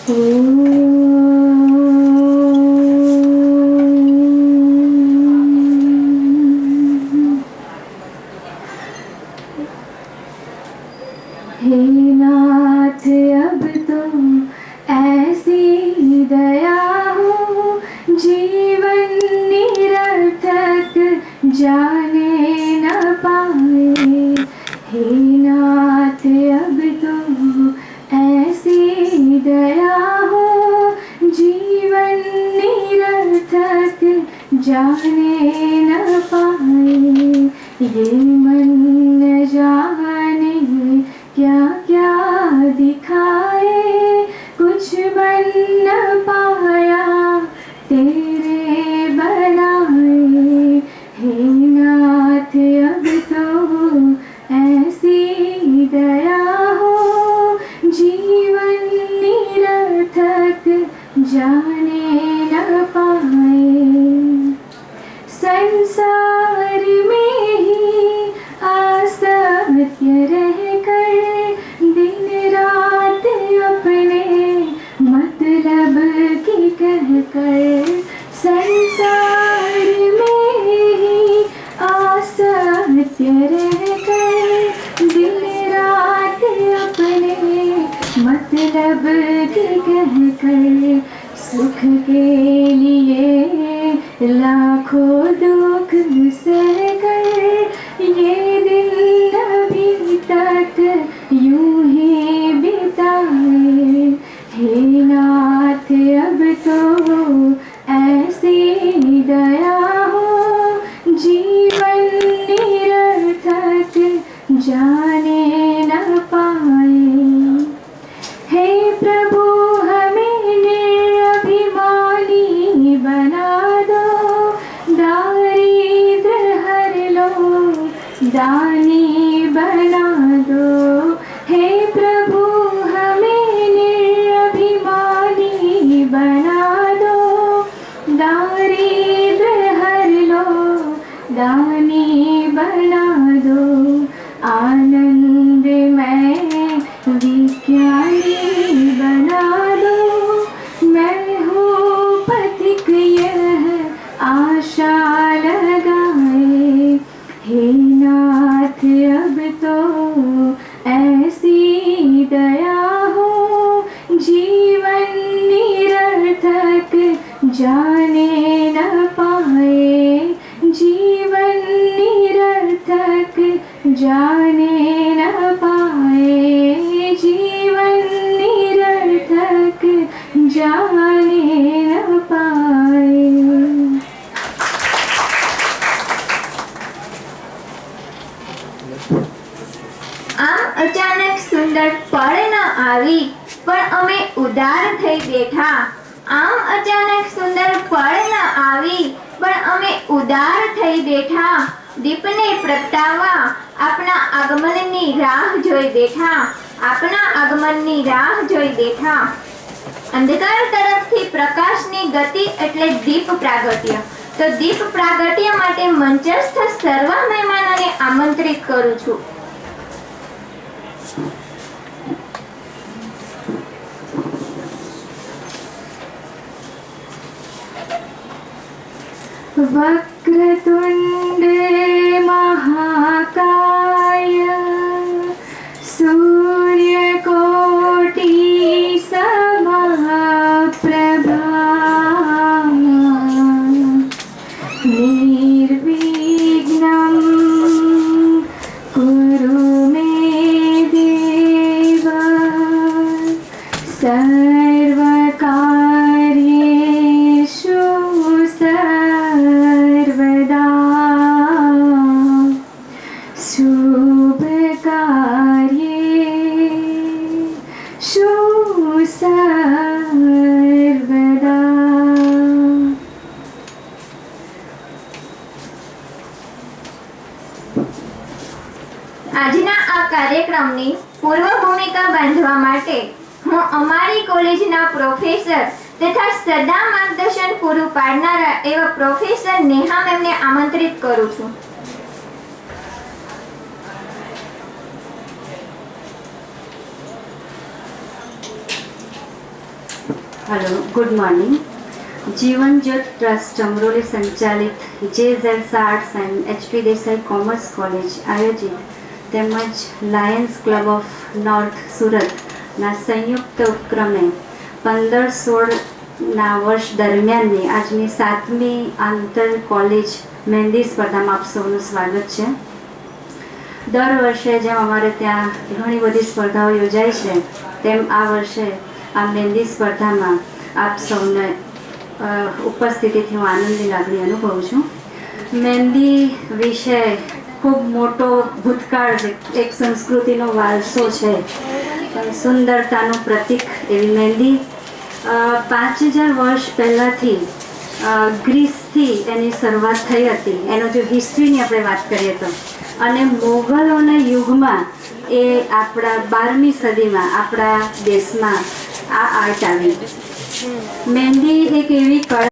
हे नाथ अब तुम ऐसी दया हो, जीवन निरर्थक जाने न पाए। हे नाथ अब तुम ऐसी दया हो, जीवन निरर्थक जाने न पाए। ये मन न जाने क्या क्या दिखाए, कुछ बन न पाया तेरे बनाए। हे नाथ अब तो ऐसी दया हो, जीवन निरर्थक जाने न पाए। संसार में ही असत्य रहकर दिन रात अपने मतलब की कहकर, संसार में ही असत्य रहकर दिन रात अपने मतलब की कहकर, सुख के लिए लाखों दुख सहकर ये दिन अभी तक यूं ही बिताए। हे नाथ अब तो ऐसी दया हो, जीवन निरर्थक जाने न पाए। हे प्रभु हमें निर्अभिमानी बना दो, दारिद्र हर लो दानी बना दो। हे प्रभु हमें निर्अभिमानी बना दो, दारिद्र हर लो दानी बना दो। आनंद में विज्ञानी बना दो, मैं हूँ पथिक यह आशा लगाए। हे नाथ अब तो ऐसी दया हो, जीवन निरर्थक जाने न पाए। जीवन निरर्थक जाने न पाए। जीवन निरर्थक जाने न पाए। આમ અચાનક સુંદર પળ ન આવી, પણ અમે ઉદાર થઈ બેઠા. આમ અચાનક સુંદર પળ ન આવી, પણ અમે ઉદાર થઈ બેઠા. દીપને પ્રગટાવવા આપના આગમનની રાહ જોઈ બેઠા. આપના આગમનની રાહ જોઈ બેઠા. અંધકાર તરફથી પ્રકાશની ગતિ એટલે દીપ પ્રાગટ્ય. તો દીપ પ્રાગટ્ય માટે મંચસ્થ સર્વ મહેમાનોને આમંત્રિત કરું છું. वक्रतुंड महाकाय, सूर्यकोटि समप्रभा, निर्विघ्नं कुरु मे देव, सर्वकार्येषु सर्वदा, शुभकार्येषु सर्वदा। આજના આ કાર્યક્રમની પૂર્વ ભૂમિકા બાંધવા માટે હું અમારી કોલેજના પ્રોફેસર તથા સદા માર્ગદર્શન પૂરું પાડનારા એવા પ્રોફેસર નેહા મેમને આમંત્રિત કરું છું. Hello, good morning. જીવન જ્યોત ટ્રસ્ટ અમરોલી સંચાલિત JZ arts and HP Desai commerce college આયોજિત તેમજ લાયન્સ ક્લબ ઓફ નોર્થ સુરતના સંયુક્ત ઉપક્રમે 15-16ના વર્ષ દરમિયાનની આજની 7મી આંતર કોલેજ મહેંદી સ્પર્ધામાં આપ સૌનું સ્વાગત છે. દર વર્ષે જેમ અમારે ત્યાં ઘણી બધી સ્પર્ધાઓ યોજાય છે તેમ આ વર્ષે આ મહેંદી સ્પર્ધામાં આપ સૌને ઉપસ્થિતિથી હું આનંદની લાગણી અનુભવું છું. મહેંદી વિશે ખૂબ મોટો ભૂતકાળ એક સંસ્કૃતિનો વારસો છે. સુંદરતાનું પ્રતીક એવી મહેંદી 5000 વર્ષ પહેલાંથી ગ્રીસથી એની શરૂઆત થઈ હતી. એનો જો હિસ્ટ્રીની આપણે વાત કરીએ તો, અને મોગલોના યુગમાં એ આપણા 12મી સદીમાં આપણા દેશમાં આ આર્ટ આવી. મહેંદી એક એવી કળા